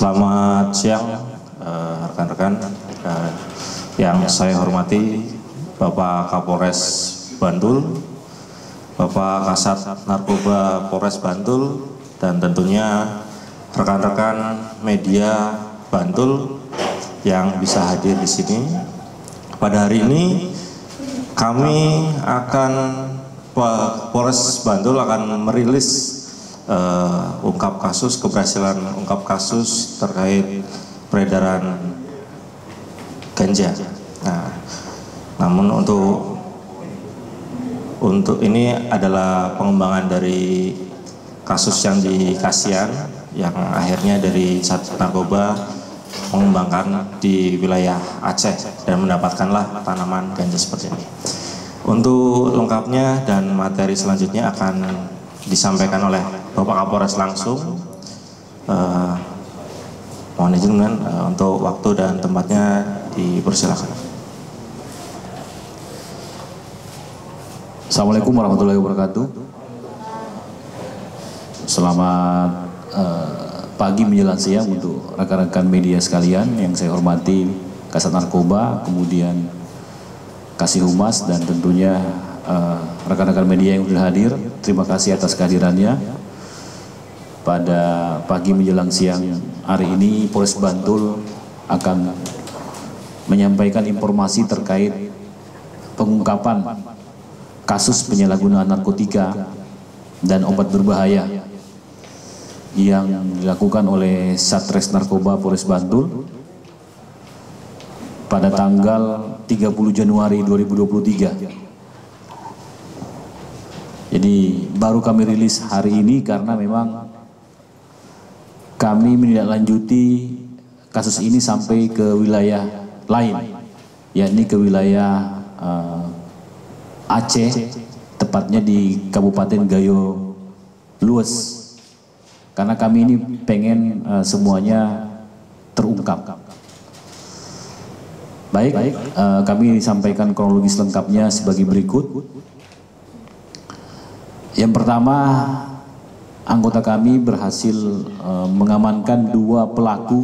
Selamat siang rekan-rekan yang saya hormati Bapak Kapolres Bantul, Bapak Kasat Narkoba Polres Bantul, dan tentunya rekan-rekan media Bantul yang bisa hadir di sini. Pada hari ini kami akan Polres Bantul akan merilis ungkap kasus, keberhasilan ungkap kasus terkait peredaran ganja. Nah, namun untuk ini adalah pengembangan dari kasus yang di Kasihan, yang akhirnya dari Sat Narkoba mengembangkan di wilayah Aceh dan mendapatkanlah tanaman ganja seperti ini. Untuk lengkapnya dan materi selanjutnya akan disampaikan oleh Bapak Kapolres langsung. Mohon izin untuk waktu dan tempatnya dipersilakan. Assalamualaikum warahmatullahi wabarakatuh. Selamat pagi menjelang siang untuk rekan-rekan media sekalian yang saya hormati, Kasat Narkoba, kemudian Kasih Humas, dan tentunya rekan-rekan media yang sudah hadir. Terima kasih atas kehadirannya. Pada pagi menjelang siang hari ini, Polres Bantul akan menyampaikan informasi terkait pengungkapan kasus penyalahgunaan narkotika dan obat berbahaya yang dilakukan oleh Satres Narkoba Polres Bantul pada tanggal 30 Januari 2023. Jadi baru kami rilis hari ini karena memang kami menindaklanjuti kasus ini sampai ke wilayah lain, yakni ke wilayah Aceh, tepatnya di Kabupaten Gayo Lues. Karena kami ini pengen semuanya terungkap. Baik, kami sampaikan kronologis lengkapnya sebagai berikut. Yang pertama, anggota kami berhasil mengamankan 2 pelaku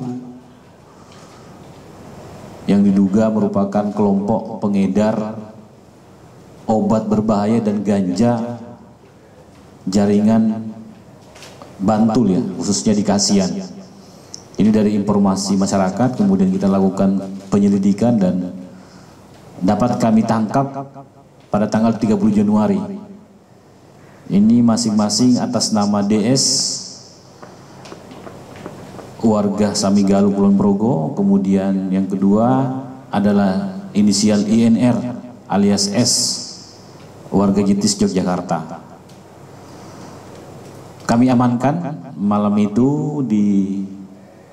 yang diduga merupakan kelompok pengedar obat berbahaya dan ganja jaringan Bantul, ya, khususnya di Kasihan. Ini dari informasi masyarakat, kemudian kita lakukan penyelidikan dan dapat kami tangkap pada tanggal 30 Januari. Ini masing-masing atas nama DS, warga Samigalu Kulon Progo, kemudian yang kedua adalah inisial INR alias S, warga Jitis Yogyakarta. Kami amankan malam itu di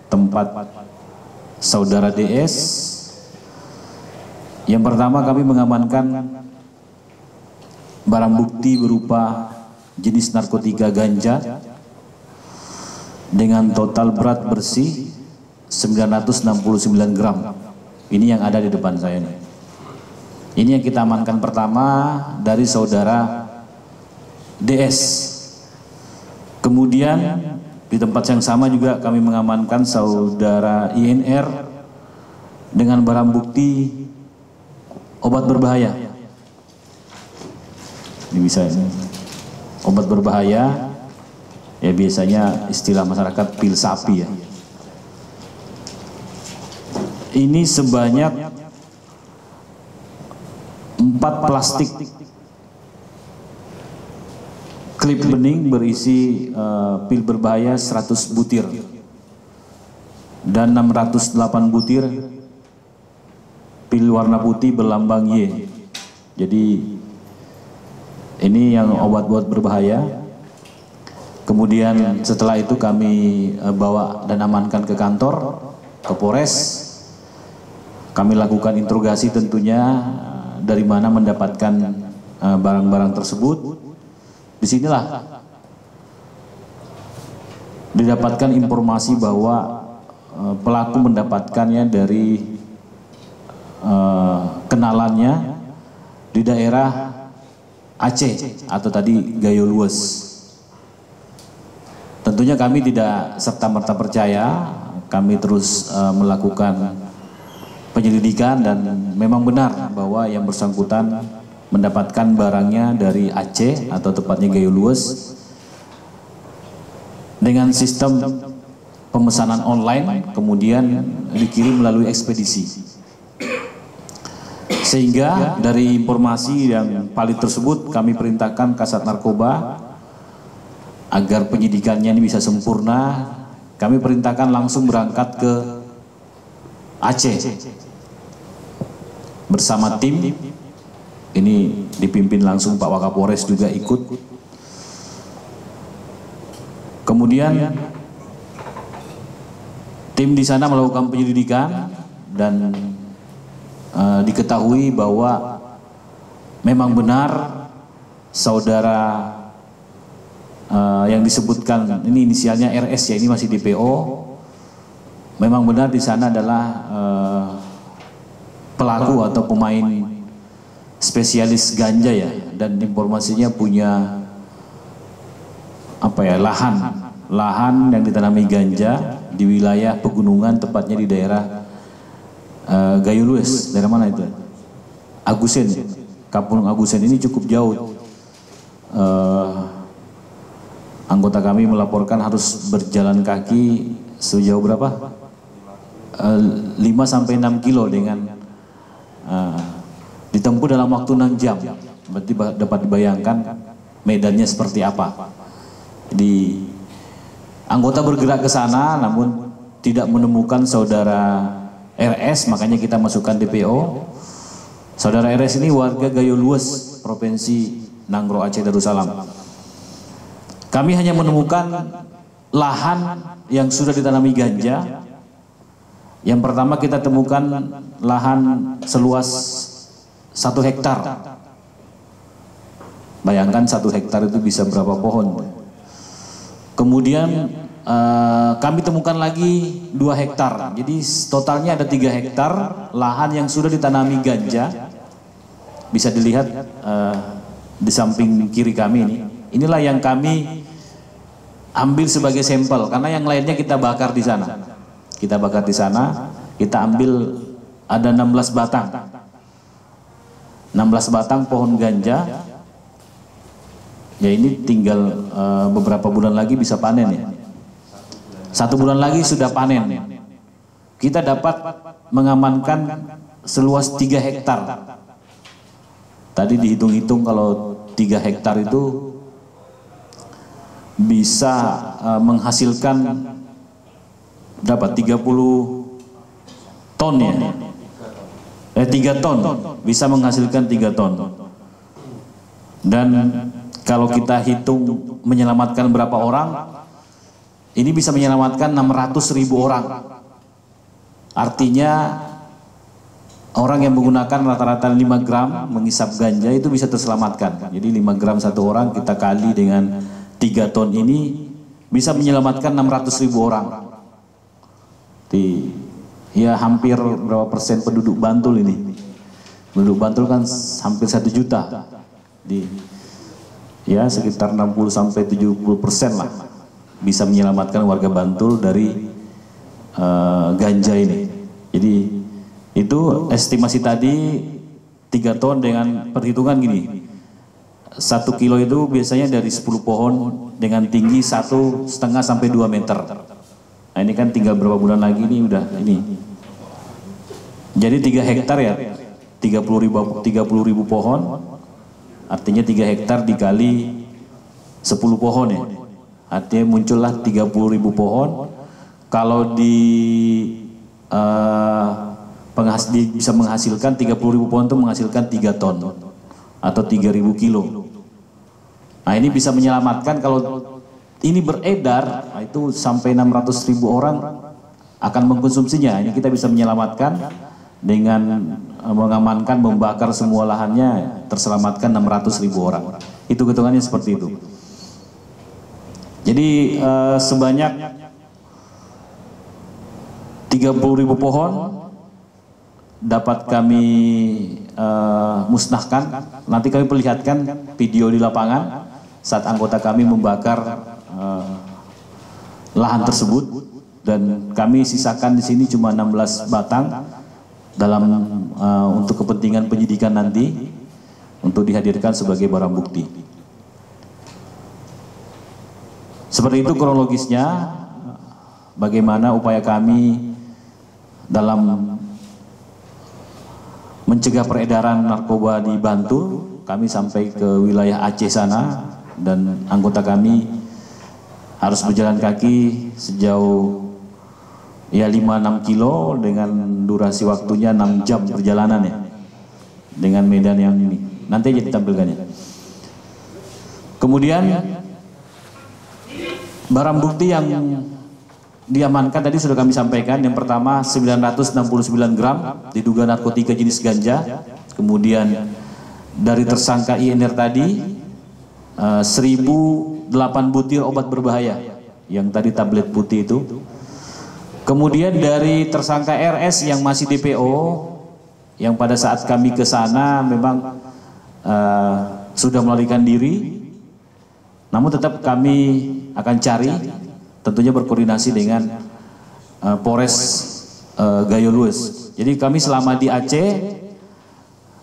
tempat saudara DS. Yang pertama, kami mengamankan barang bukti berupa jenis narkotika ganja dengan total berat bersih 969 gram. Ini yang ada di depan saya nih. Ini yang kita amankan pertama dari saudara DS. Kemudian di tempat yang sama juga kami mengamankan saudara INR dengan barang bukti obat berbahaya. Ini bisa ini. Obat berbahaya, ya biasanya istilah masyarakat pil sapi, ya. Ini sebanyak 4 plastik klip bening berisi pil berbahaya 100 butir dan 608 butir pil warna putih berlambang Y. Jadi ini yang obat-obat berbahaya. Kemudian setelah itu kami bawa dan amankan ke kantor, ke Polres. Kami lakukan interogasi tentunya dari mana mendapatkan barang-barang tersebut. Disinilah didapatkan informasi bahwa pelaku mendapatkannya dari kenalannya di daerah Aceh atau tadi Gayo Lues. Tentunya kami tidak serta-merta percaya kami terus melakukan penyelidikan dan memang benar bahwa yang bersangkutan mendapatkan barangnya dari Aceh atau tepatnya Gayo Luwes dengan sistem pemesanan online, kemudian dikirim melalui ekspedisi. Sehingga dari informasi yang valid tersebut kami perintahkan Kasat Narkoba agar penyidikannya ini bisa sempurna. Kami perintahkan langsung berangkat ke Aceh bersama tim, ini dipimpin langsung Pak Wakapolres juga ikut. Kemudian tim di sana melakukan penyelidikan dan diketahui bahwa memang benar saudara yang disebutkan ini inisialnya RS ya, ini masih DPO. Memang benar di sana adalah pelaku atau pemain spesialis ganja ya, dan informasinya punya lahan yang ditanami ganja di wilayah pegunungan, tepatnya di daerah Gayo Luwes. Daerah mana itu? Agusen, Kampung Agusen ini cukup jauh. Anggota kami melaporkan harus berjalan kaki sejauh berapa? 5 sampai 6 kilo dengan ditempuh dalam waktu 6 jam. Berarti dapat dibayangkan medannya seperti apa. Jadi anggota bergerak ke sana namun tidak menemukan saudara RS, makanya kita masukkan DPO. Saudara RS ini warga Gayo Luwes, Provinsi Nanggro Aceh Darussalam. Kami hanya menemukan lahan yang sudah ditanami ganja. Yang pertama kita temukan lahan seluas 1 hektar. Bayangkan 1 hektar itu bisa berapa pohon. Kemudian kami temukan lagi 2 hektar. Jadi totalnya ada 3 hektar lahan yang sudah ditanami ganja. Bisa dilihat di samping kiri kami ini. Inilah yang kami ambil sebagai sampel karena yang lainnya kita bakar di sana. Kita bakar di sana, kita ambil ada 16 batang. 16 batang pohon ganja. Ya ini tinggal beberapa bulan lagi bisa panen ya. 1 bulan lagi sudah panen. Kita dapat mengamankan seluas 3 hektar. Tadi dihitung-hitung kalau 3 hektar itu bisa menghasilkan berapa? 30 ton ya? 3 ton, bisa menghasilkan 3 ton. Dan kalau kita hitung menyelamatkan berapa orang, ini bisa menyelamatkan 600.000 orang. Artinya orang yang menggunakan rata-rata 5 gram mengisap ganja itu bisa terselamatkan. Jadi 5 gram 1 orang kita kali dengan 3 ton ini bisa menyelamatkan 600.000 orang. Ya hampir berapa persen penduduk Bantul ini? Penduduk Bantul kan hampir 1 juta. Ya sekitar 60 sampai 70% lah bisa menyelamatkan warga Bantul dari ganja ini. Jadi itu estimasi tadi 3 ton dengan perhitungan gini. 1 kilo itu biasanya dari 10 pohon dengan tinggi 1,5 sampai 2 meter. Nah ini kan tinggal berapa bulan lagi ini udah ini. Jadi 3 hektar ya 30.000 pohon. Artinya 3 hektar dikali 10 pohon ya. Artinya muncullah 30.000 pohon. Kalau bisa menghasilkan 30.000 pohon itu menghasilkan 3 ton atau 3.000 kilo. Nah ini bisa menyelamatkan kalau ini beredar, nah itu sampai 600.000 orang akan mengkonsumsinya. Ini kita bisa menyelamatkan dengan mengamankan, membakar semua lahannya, terselamatkan 600.000 orang. Itu hitungannya seperti itu. Jadi sebanyak 30.000 pohon dapat kami musnahkan. Nanti kami perlihatkan video di lapangan saat anggota kami membakar lahan tersebut dan kami sisakan di sini cuma 16 batang dalam untuk kepentingan penyidikan nanti untuk dihadirkan sebagai barang bukti. Seperti itu kronologisnya bagaimana upaya kami dalam mencegah peredaran narkoba di Bantul. Kami sampai ke wilayah Aceh sana dan anggota kami harus berjalan kaki sejauh ya 5-6 kilo dengan durasi waktunya 6 jam perjalanan ya, dengan medan yang ini nanti aja ditampilkannya. Kemudian barang bukti yang diamankan tadi sudah kami sampaikan. Yang pertama 969 gram diduga narkotika jenis ganja. Kemudian dari tersangka INR tadi 1008 butir obat berbahaya yang tadi tablet putih itu. Kemudian dari tersangka RS yang masih DPO, yang pada saat kami ke sana memang sudah melarikan diri, namun tetap kami akan cari, tentunya berkoordinasi dengan Polres Gayo Lues. Jadi kami selama di Aceh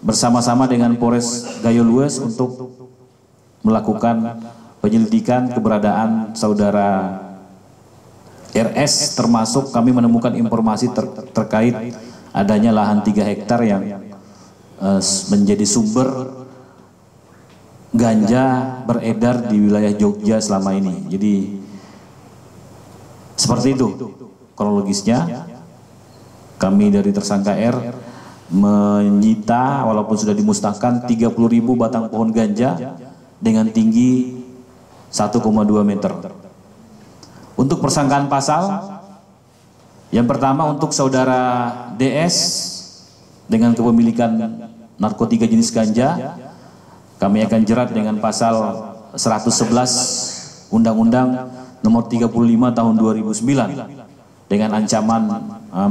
bersama-sama dengan Polres Gayo Lues untuk melakukan penyelidikan keberadaan saudara RS, termasuk kami menemukan informasi terkait adanya lahan 3 hektar yang menjadi sumber ganja beredar di wilayah Jogja selama ini. Jadi seperti itu kronologisnya. Kami dari tersangka R menyita walaupun sudah dimusnahkan 30.000 batang pohon ganja dengan tinggi 1,2 meter. Untuk persangkaan pasal, yang pertama untuk saudara DS dengan kepemilikan narkotika jenis ganja, kami akan jerat dengan pasal 111 Undang-Undang Nomor 35 Tahun 2009 dengan ancaman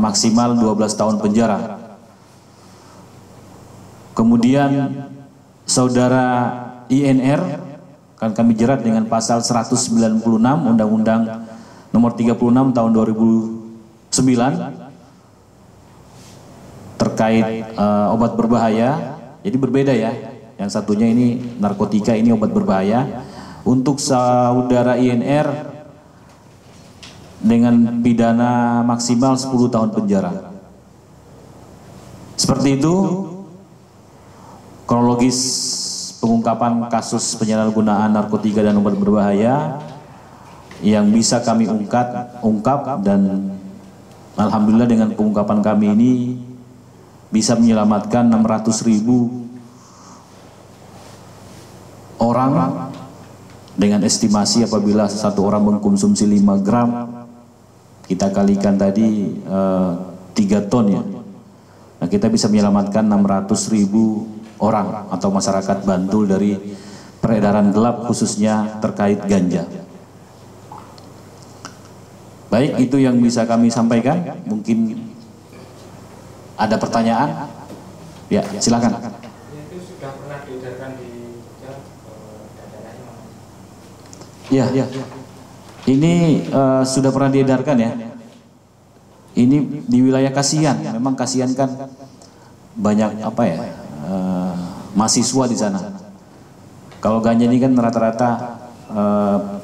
maksimal 12 tahun penjara. Kemudian saudara INR akan kami jerat dengan pasal 196 Undang-Undang Nomor 36 Tahun 2009 terkait obat berbahaya. Jadi berbeda ya. Yang satunya ini narkotika, ini obat berbahaya. Untuk saudara INR dengan pidana maksimal 10 tahun penjara. Seperti itu kronologis pengungkapan kasus penyalahgunaan narkotika dan obat berbahaya yang bisa kami ungkap, dan alhamdulillah dengan pengungkapan kami ini bisa menyelamatkan 600.000 orang dengan estimasi apabila satu orang mengkonsumsi 5 gram kita kalikan tadi 3 ton ya. Nah, kita bisa menyelamatkan 600.000 orang atau masyarakat Bantul dari peredaran gelap khususnya terkait ganja. Baik, itu yang bisa kami sampaikan. Mungkin ada pertanyaan? Ya, silakan. Itu sudah pernah diedarkan di Ya, ini sudah pernah diedarkan ya. Ini di wilayah Kasihan. Memang Kasihan kan banyak apa ya, mahasiswa di sana. Kalau ganja ini kan rata-rata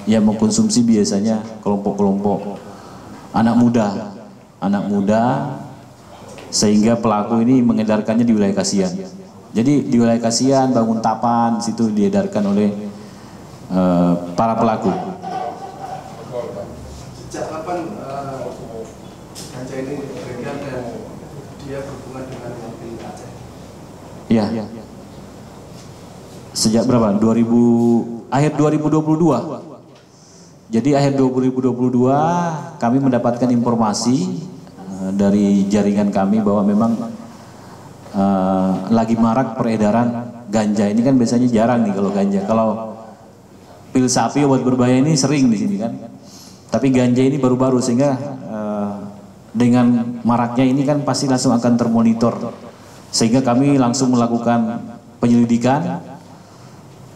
yang mengkonsumsi biasanya kelompok-kelompok anak muda, sehingga pelaku ini mengedarkannya di wilayah Kasihan. Jadi di wilayah Kasihan, Banguntapan, situ diedarkan oleh para pelaku. Sejak kapan ganja ini beredar dan dia berhubungan dengan mobil Aceh? Iya. Sejak berapa? Akhir 2022. Jadi akhir 2022 kami mendapatkan informasi dari jaringan kami bahwa memang lagi marak peredaran ganja. Ini kan biasanya jarang nih kalau ganja. Kalau pil sapi obat berbahaya ini sering di sini kan. Tapi ganja ini baru-baru, sehingga dengan maraknya ini kan pasti langsung akan termonitor. Sehingga kami langsung melakukan penyelidikan.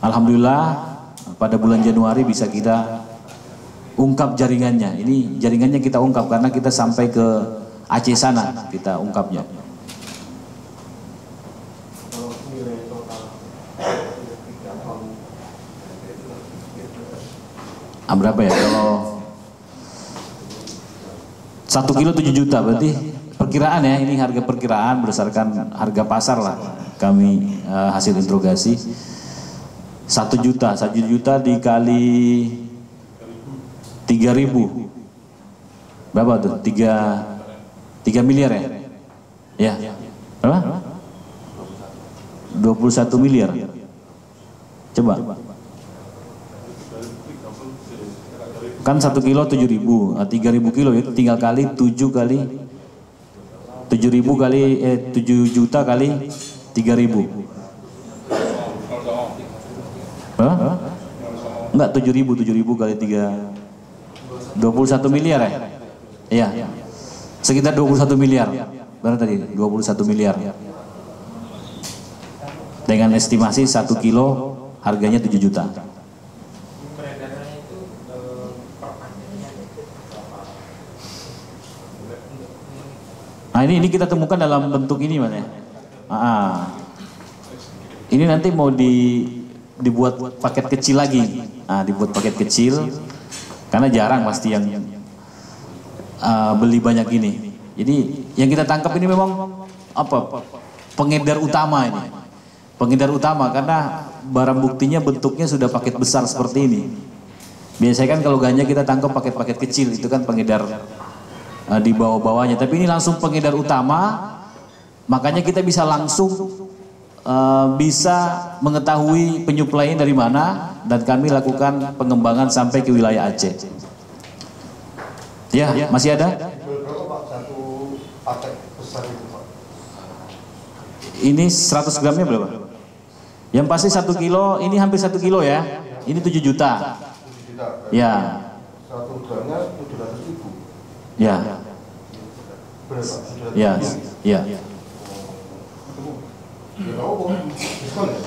Alhamdulillah pada bulan Januari bisa kita ungkap jaringannya. Ini jaringannya kita ungkap karena kita sampai ke Aceh sana, kita ungkapnya. Berapa ya? Kalau 1 kilo 7 juta berarti perkiraan ya, ini harga perkiraan berdasarkan harga pasar lah. Kami hasil interogasi 1 juta dikali 3.000 berapa tuh? 3 miliar ya? Ya. Berapa? 21 miliar. Coba. Kan 1 kilo 7.000, 3.000 kilo itu tinggal kali 7 kali 7.000 kali 7 juta kali 3.000. Hah? Enggak, 7.000 kali 3, 21 miliar ya? Iya. Sekitar 21 miliar. Berapa tadi? 21 miliar. Dengan estimasi 1 kilo harganya 7 juta. Nah ini kita temukan dalam bentuk ini Mas ya. Ini nanti mau dibuat paket kecil lagi. Dibuat paket kecil karena jarang pasti yang beli banyak ini. Jadi yang kita tangkap ini memang pengedar utama ini. Pengedar utama karena barang buktinya bentuknya sudah paket besar seperti ini. Biasanya kan kalau ganja kita tangkap paket-paket kecil, itu kan pengedar di bawah-bawahnya, tapi ini langsung pengedar utama, makanya kita bisa langsung bisa mengetahui penyuplainya dari mana, dan kami lakukan pengembangan sampai ke wilayah Aceh. Ya, masih ada? Berapa Pak satu paket besar itu Pak? Ini 100 gramnya berapa? Yang pasti 1 kilo, ini hampir 1 kilo ya. Ini 7 juta. 7 juta. Ya. 1 gramnya 700.000. Ya. Berapa? Ya. Ya. Ya kamu diskon ya?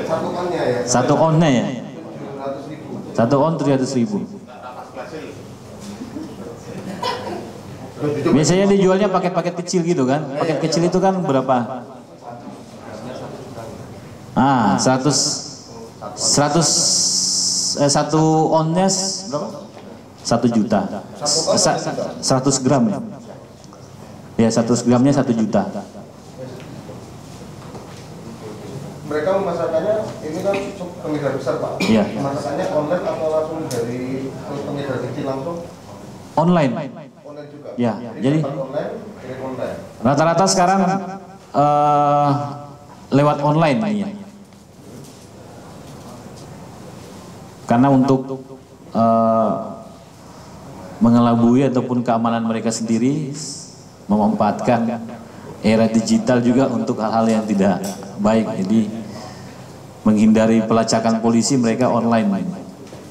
Satu onnya ya? 1 onnya ya? 700.000. 1 on 300.000. Biasanya dijualnya paket-paket kecil gitu kan? Paket kecil itu kan berapa? 1 onnya berapa? 1 juta. 100 gram ya? Ya 100 gramnya 1 juta. Mereka memasarkannya, ini kan pengedar besar Pak. Iya. Memasarkannya online atau langsung dari pengedar kecil langsung? Online. Online juga? Ya, jadi online, kirim online. rata-rata sekarang lewat online ya. Karena untuk mengelabui ataupun keamanan mereka sendiri, memanfaatkan era digital juga untuk hal-hal yang tidak baik. Jadi menghindari pelacakan polisi, mereka online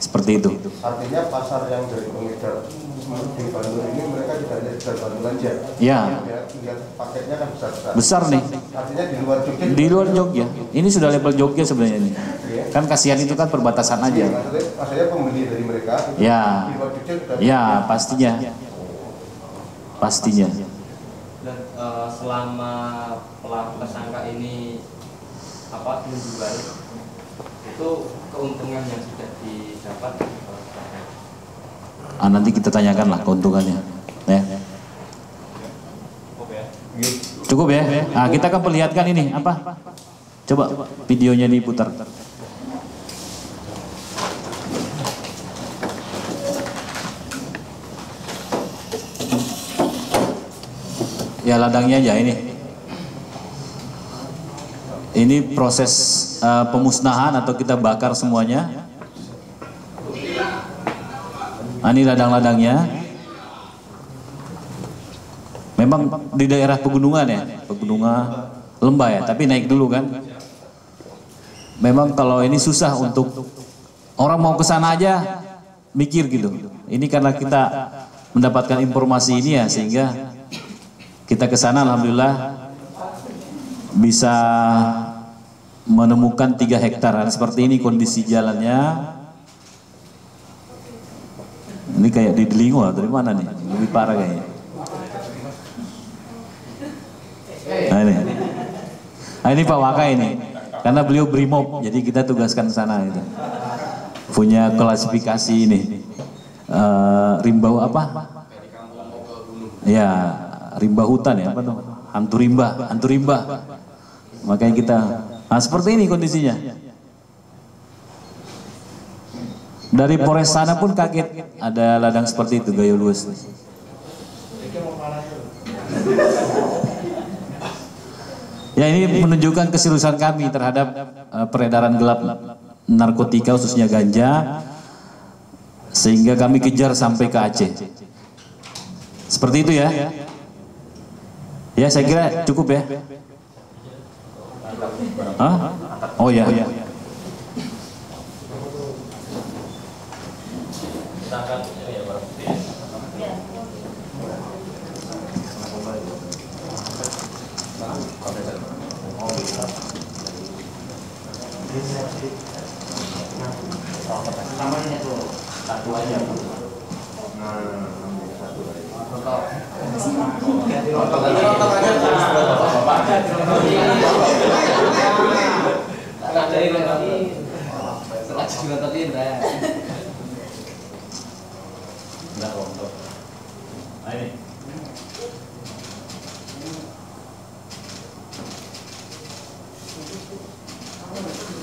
seperti itu. Artinya pasar yang dari pengedar di Bandung ini mereka tidak hanya di Bandung aja. Ya. Tinggal paketnya kan besar-besar. Besar nih. Artinya di luar Jogja. Di luar Jogja. Ini sudah level Jogja sebenarnya ini. Kan kasihan itu kan perbatasan aja. Maksudnya pembeli dari mereka. Ya. Di luar Jogja sudah. Ya, pastinya. Pastinya. Dan selama pelaku tersangka ini menjual, itu keuntungan yang sudah didapat Nanti kita tanyakan lah keuntungannya. Ya. Cukup ya. Kita akan perlihatkan ini apa? Coba videonya diputar. Ya ladangnya aja ini. Ini proses pemusnahan atau kita bakar semuanya. Ini ladang-ladangnya. Memang di daerah pegunungan ya, pegunungan lembah ya, tapi naik dulu kan. Memang kalau ini susah untuk orang mau ke sana aja mikir gitu. Ini karena kita mendapatkan informasi ini ya, sehingga kita ke sana alhamdulillah bisa menemukan 3 hektar. Seperti ini kondisi jalannya. Ini kayak di Delingo atau di mana nih? Lebih parah kayaknya. Nah ini Pak Waka ini, karena beliau Brimob, jadi kita tugaskan sana itu. Punya klasifikasi ini, rimba apa? Ya, rimba hutan ya, apa tuh? Hantu rimba. Makanya kita, nah seperti ini kondisinya. Dari Polres sana pun kaget, ada ladang seperti itu, Gayo luas. Ya ini menunjukkan keseriusan kami terhadap peredaran gelap narkotika khususnya ganja, sehingga kami kejar sampai ke Aceh. Seperti itu ya. Ya saya kira cukup ya. Hah? Oh ya. Namanya itu satu aja.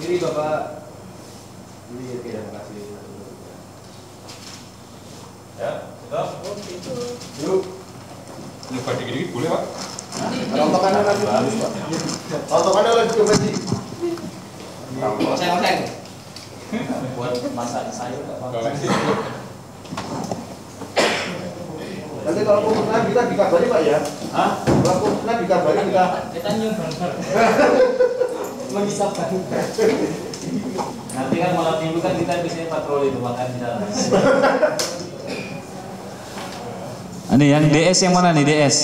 Jadi Bapak terima kasih. Ya, sudah. Yuk. Nyoba dikit-dikit boleh, Pak? Rontokannya lagi bagus, Pak. Rontokannya lagi coba sih. Oseng. Buat masak sayur enggak apa-apa. Nanti kalau musnah kita dikabari Pak ya. Hah? Kalau musnah dikabari kita. Kita nyumbang. Mengisapkan. Nanti kan malam minggu kan kita biasanya patroli itu makan di dalam. Ini yang DS yang mana nih DS?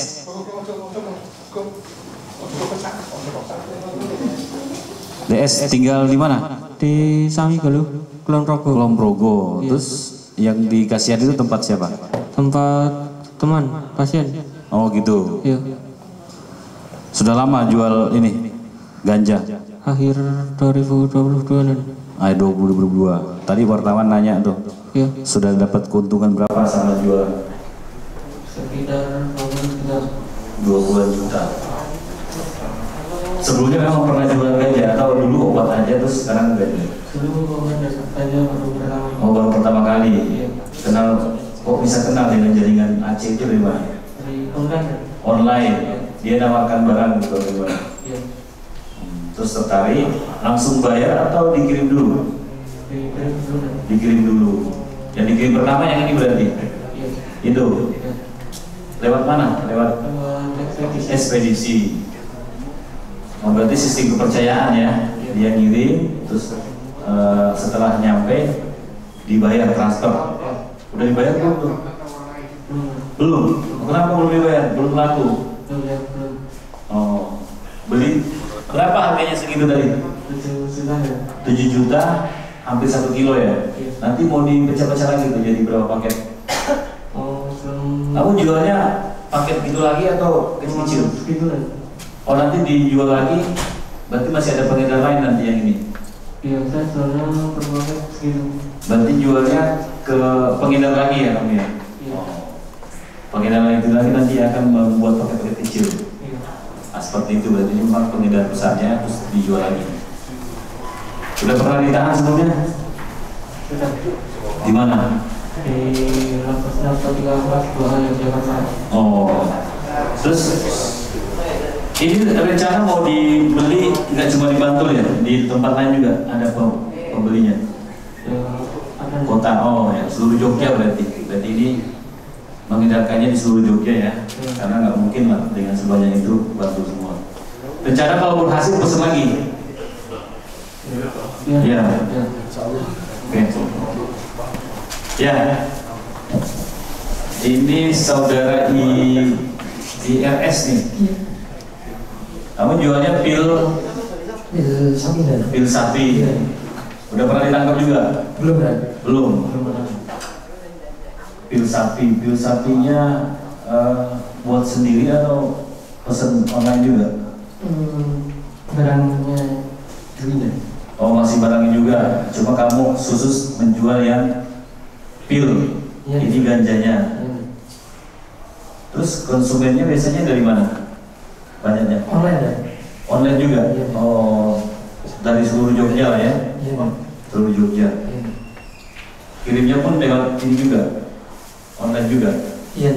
DS tinggal di mana? Di Sangi Galuh, Kulon Progo. Kulon Progo. Terus yang di Kasihan itu tempat siapa? Tempat teman, pasien. Oh gitu. Iya. Sudah lama jual ini ganja? Akhir 2022 nan. 2022. Tadi wartawan nanya tuh. Iya. Sudah dapat keuntungan berapa sama jual? Sekitar 20 juta. Sebelumnya memang pernah jual ganja atau dulu obat aja terus sekarang ganja? dulu aja baru pertama. Oh baru pertama kali. Kenal, kok bisa kenal dengan jaringan Aceh itu dari mana? Dari online. Online. Dia nawarkan barang gitu dari mana? Iya. Terus tertarik, langsung bayar atau dikirim dulu? Dikirim dulu. Dikirim dulu. Yang dikirim pertama yang ini berarti? Iya. Itu. Lewat mana? Lewat Ekspedisi. ekspedisi. Oh, berarti sistem kepercayaan ya. Dia ngirim, terus setelah nyampe dibayar transfer. Udah dibayar belum tuh? Belum. Kenapa belum dibayar? Belum laku. Belum. Oh, beli berapa harganya segitu tadi? 7 juta ya. 7 juta, hampir 1 kilo ya. Nanti mau dipecah-pecah lagi tuh jadi berapa paket? Oh, belum. Kamu jualnya paket gitu lagi atau kecil-kecil? Gitu lah. Oh nanti dijual lagi, berarti masih ada pengedar lain nanti yang ini? Iya, saya soalnya per paket segitu. Berarti jualnya ke pengedar lagi ya kamu ya? Iya. Pengedar lain itu lagi nanti akan membuat paket-paket kecil. Iya. Nah, seperti itu berarti memang pengedar besarnya terus dijual lagi. Sudah pernah ditahan sebelumnya? Sudah. Di mana? Di Lapas 34 2 yang Jakarta. Oh, terus ini rencana mau dibeli nggak cuma di Bantul ya, di tempat lain juga ada pembelinya. Ya, ada. Kota, oh ya seluruh Jogja berarti ini mengedarkannya di seluruh Jogja ya, karena nggak mungkin lah dengan sebanyak itu Bantul semua. Rencana kalau berhasil pesen lagi. Ya. Ya. Ya. Oke. Ya. Ini saudara IRS nih. Kamu jualnya pil sapi. Udah pernah ditangkap juga? Belum kan? Belum. pil sapi. Pil sapinya buat sendiri atau pesan online juga? Barangnya juga. Oh, masih barangnya juga. Cuma kamu khusus menjual yang pil. Ya. Ini ganjanya. Ya. Terus konsumennya biasanya dari mana? Banyaknya? Online ya? Online juga? Ya. Oh, dari seluruh Jogja lah ya? Iya. Seluruh Jogja. Ya. Kirimnya pun lewat ini juga? Online juga? Iya.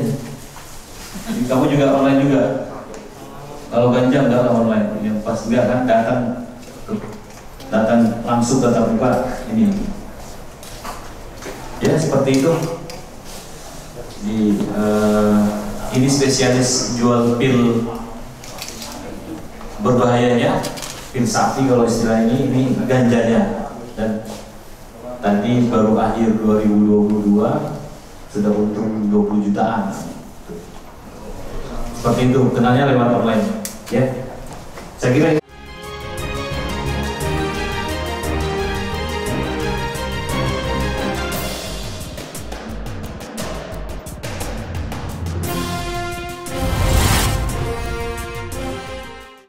Jadi kamu juga online juga? Kalau ganja enggak lah online, yang pas enggak kan datang langsung tatap muka ini. Ya seperti itu. Ini spesialis jual pil berbahayanya, pil sapi kalau istilah ini ganjanya. Dan tadi baru akhir 2022 sudah untung 20 jutaan. Seperti itu, kenalnya lewat online. Ya, saya kira